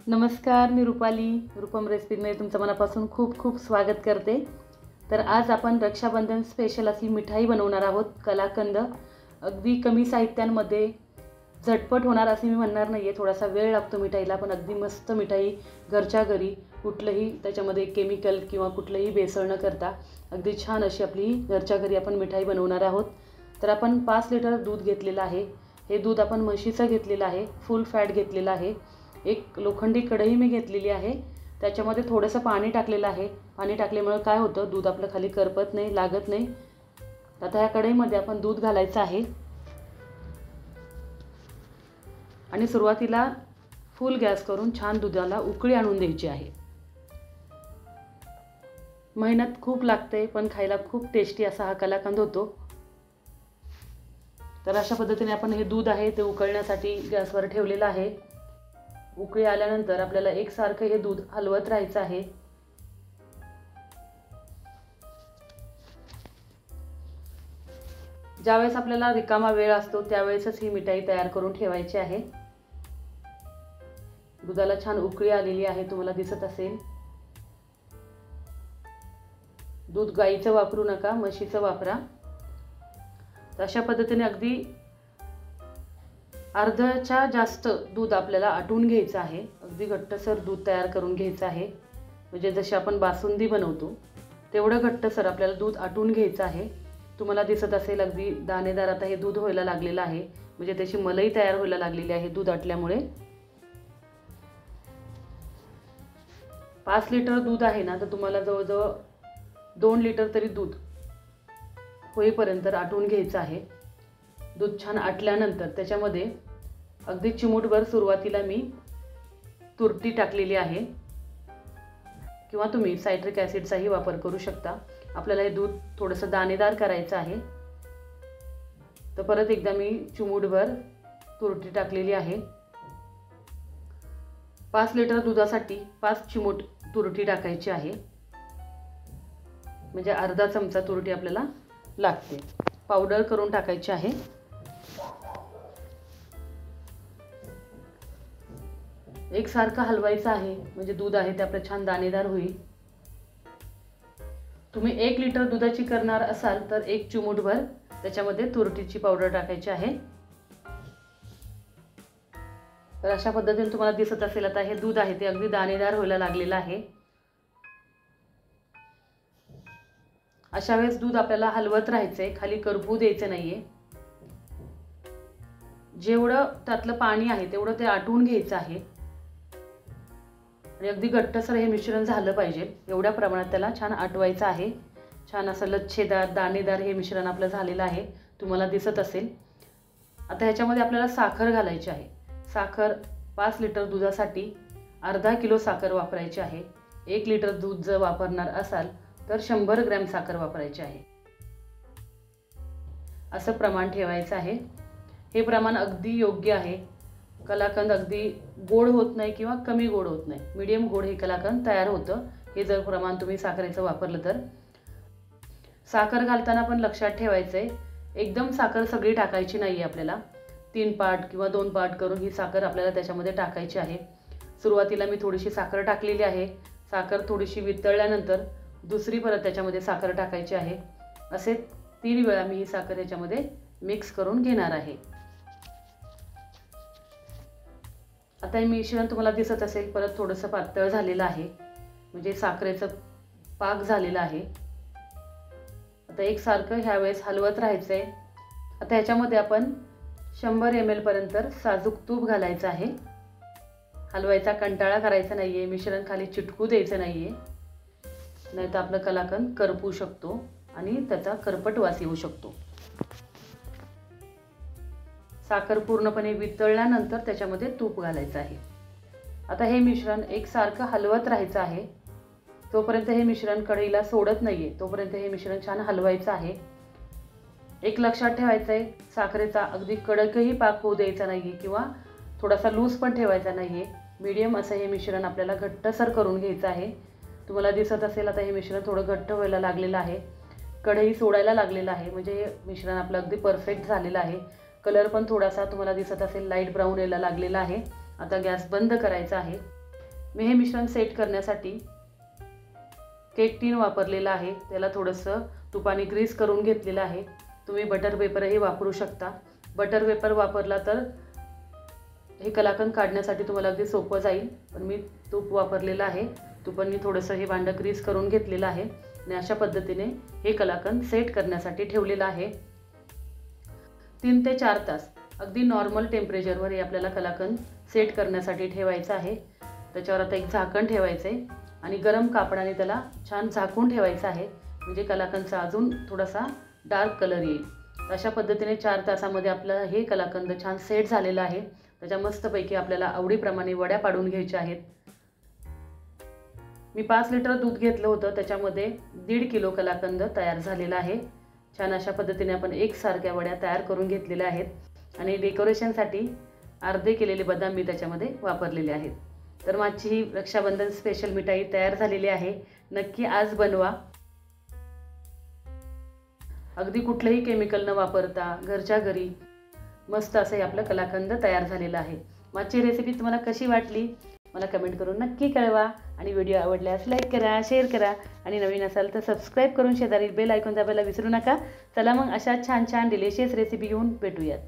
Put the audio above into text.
नमस्कार, मी रुपाली. रूपम रेसिपीमध्ये तुमचं मनापासून खूप खूप स्वागत करते. तर आज आपण रक्षाबंधन स्पेशल अशी मिठाई बनवणार आहोत, कलाकंद. अगदी कमी साहित्यांमध्ये झटपट होणार असे मी म्हणणार नाही आहे. थोडासा वेळ लागतो मिठाईला, पण अगदी मस्त मिठाई घरच्या घरी, कुठलंही त्याच्यामध्ये केमिकल किंवा कुठलंही भेसळ न करता अगदी छान अशी आपली घरच्या घरी आपण मिठाई बनवणार आहोत. तर आपण 5 लिटर दूध घेतलेलं आहे. हे दूध आपण म्हशीचं घेतलेलं आहे, फुल फॅट घेतलेलं आहे. एक लोखंडी कढई मी घेतलेली आहे, त्याच्यामध्ये थोडंसं पाणी टाकलेलं आहे. पाणी टाकल्यामुळे काय होतं, दूध आपलं खाली करपत नाही, लागत नाही. आता ह्या कढईमध्ये आपण दूध घालायचं आहे आणि सुरुवातीला फुल गॅस करून छान दुधाला उकळी आणून द्यायची आहे. मेहनत खूप लागते, पण खायला खूप टेस्टी असा हा कलाकंद होतो. तर अशा पद्धतीने आपण हे दूध आहे ते उकळण्यासाठी गॅसवर ठेवलेलं आहे. उकळी आल्यानंतर आपल्याला एकसारखं हे दूध हलवत राहायचं आहे. ज्यावेळेस आपल्याला रिकामा वेळ असतो त्यावेळेसच ही मिठाई तयार करून ठेवायची आहे. दुधाला छान उकळी आलेली आहे, तुम्हाला दिसत असेल. दूध गाईचं वापरू नका, म्हशीचं वापरा. तर अशा पद्धतीने अगदी अर्ध्याच्या जास्त दूध आपल्याला आटून घ्यायचं आहे. अगदी घट्टसर दूध तयार करून घ्यायचं आहे. म्हणजे जशी आपण बासुंदी बनवतो तेवढं घट्टसर आपल्याला दूध आटून घ्यायचं आहे. तुम्हाला दिसत असेल अगदी दाणेदार आता हे दूध व्हायला लागलेलं आहे, म्हणजे त्याची मलाई तयार व्हायला लागलेली आहे दूध आटल्यामुळे. 5 लिटर दूध आहे ना, तर तुम्हाला जवळजवळ 2 लिटर तरी दूध होईपर्यंत आटून घ्यायचं आहे. दूध छान आटल्यानंतर त्याच्यामध्ये अगदी चिमूटभर सुरुवातीला मी तुरटी टाकलेली आहे, किंवा तुम्ही सायट्रिक ॲसिडचाही वापर करू शकता. आपल्याला हे दूध थोडंसं दाणेदार करायचं आहे, तर परत एकदा मी चिमूटभर तुरटी टाकलेली आहे. 5 लिटर दुधासाठी 5 चिमूट तुरटी टाकायची आहे, म्हणजे अर्धा चमचा तुरटी आपल्याला लागते. पावडर करून टाकायची आहे. एकसारखं हलवायचं आहे, म्हणजे दूध आहे ते आपलं छान दाणेदार होईल. तुम्ही 1 लिटर दुधाची करणार असाल तर 1 चिमूटभर त्याच्यामध्ये तुरटीची पावडर टाकायची आहे. तर अशा पद्धतीने तुम्हाला दिसत असेल आता हे दूध आहे ते अगदी दाणेदार व्हायला लागलेलं आहे. अशा वेळेस दूध आपल्याला हलवत राहायचंय, खाली करपू द्यायचं नाहीये. जेवढं त्यातलं पाणी आहे तेवढं ते आटवून घ्यायचं आहे आणि अगदी घट्टसर हे मिश्रण झालं पाहिजे. एवढ्या प्रमाणात त्याला छान आटवायचं आहे. छान असं लच्छेदार दाणेदार हे मिश्रण आपलं झालेलं आहे, तुम्हाला दिसत असेल. आता ह्याच्यामध्ये आपल्याला साखर घालायची आहे. साखर 5 लिटर दुधासाठी अर्धा किलो साखर वापरायची आहे. 1 लिटर दूध जर वापरणार असाल तर 100 ग्रॅम साखर वापरायची आहे. असं प्रमाण ठेवायचं आहे. हे प्रमाण अगदी योग्य आहे. कलाकंद अगदी गोड होत नाही किंवा कमी गोड होत नाही, मीडियम गोड हे कलाकंद तयार होतं, हे जर प्रमाण तुम्ही साखरेचं वापरलं तर. साखर घालताना पण लक्षात ठेवायचं आहे, एकदम साखर सगळी टाकायची नाही आहे. आपल्याला 3 पार्ट किंवा 2 पार्ट करून ही साखर आपल्याला त्याच्यामध्ये टाकायची आहे. सुरुवातीला मी थोडीशी साखर टाकलेली आहे. साखर थोडीशी वितळल्यानंतर दुसरी परत त्याच्यामध्ये साखर टाकायची आहे. असे 3 वेळा मी ही साखर याच्यामध्ये मिक्स करून घेणार आहे. आता हे मिश्रण तुम्हाला दिसत असेल परत थोडंसं पातळ झालेलं आहे, म्हणजे साखरेचं पाक झालेला आहे. आता एकसारखं ह्या वेळेस हलवत राहायचं आहे. आता ह्याच्यामध्ये आपण 100 ml पर्यंत साजूक तूप घालायचं आहे. हलवायचा कंटाळा करायचा नाही आहे, मिश्रण खाली चिटकू द्यायचं नाही आहे, नाही तर आपलं कलाकंद करपू शकतो आणि त्याचा करपट वास येऊ शकतो. साखर पूर्णपणे वितळल्यानंतर त्याच्यामध्ये तूप घालायचं आहे. आता हे मिश्रण एकसारखं हलवत राहायचं आहे. तोपर्यंत हे मिश्रण कढईला सोडत नाही आहे, तोपर्यंत हे मिश्रण छान हलवायचं आहे. एक लक्षात ठेवायचं आहे, साखरेचा अगदी कडकही पाक होऊ द्यायचा नाही आहे किंवा थोडासा लूज पण ठेवायचा नाही आहे. मीडियम असं हे मिश्रण आपल्याला घट्टसर करून घ्यायचं आहे. तुम्हाला दिसत असेल आता हे मिश्रण थोडं घट्ट व्हायला लागलेलं आहे, कढई सोडायला लागलेलं आहे, म्हणजे हे मिश्रण आपलं अगदी परफेक्ट झालेलं आहे. कलर पण थोडासा तुम्हाला दिसत असेल लाईट ब्राऊन यायला लागलेला आहे. आता गॅस बंद करायचा आहे. मी हे मिश्रण सेट करण्यासाठी केक टीन वापरलेला आहे, त्याला थोडंसं तुपाने ग्रीस करून घेतलेलं आहे. तुम्ही बटर पेपरही वापरू शकता. बटर पेपर वापरला तर हे कलाकंद काढण्यासाठी तुम्हाला अगदी सोपं जाईल, पण मी तूप वापरलेलं आहे. तुपांनी थोडंसं हे भांडं ग्रीस करून घेतलेलं आहे आणि अशा पद्धतीने हे कलाकंद सेट करण्यासाठी ठेवलेलं आहे. 3 ते 4 तास अगदी नॉर्मल टेम्परेचरवर हे आपल्याला कलाकंद सेट करण्यासाठी ठेवायचं आहे. त्याच्यावर आता एक झाकण ठेवायचं आहे आणि गरम कापडाने त्याला छान झाकून ठेवायचं आहे, म्हणजे कलाकंदचा अजून थोडासा डार्क कलर येईल. अशा पद्धतीने 4 तासामध्ये आपलं हे कलाकंद छान सेट झालेलं आहे. त्याच्या मस्तपैकी आपल्याला आवडीप्रमाणे वड्या पाडून घ्यायच्या आहेत. मी 5 लिटर दूध घेतलं होतं, त्याच्यामध्ये 1.5 किलो कलाकंद तयार झालेला आहे. छान अशा पद्धतीने आपण एकसारख्या वड्या तयार करून घेतलेल्या आहेत आणि डेकोरेशनसाठी अर्धे केलेले बदाम मी त्याच्यामध्ये वापरलेले आहेत. तर माझी ही रक्षाबंधन स्पेशल मिठाई तयार झालेली आहे. नक्की आज बनवा. अगदी कुठलंही केमिकल न वापरता घरच्या घरी मस्त असं हे आपलं कलाकंद तयार झालेलं आहे. माझी रेसिपी तुम्हाला कशी वाटली मला कमेंट करून नक्की कळवा आणि व्हिडिओ आवडल्यास लाईक करा, शेअर करा आणि नवीन असाल तर सबस्क्राईब करून शेजारी बेल आयकॉन दाबायला विसरू नका. चला मग अशा छान छान डिलिशियस रेसिपी घेऊन भेटूयात.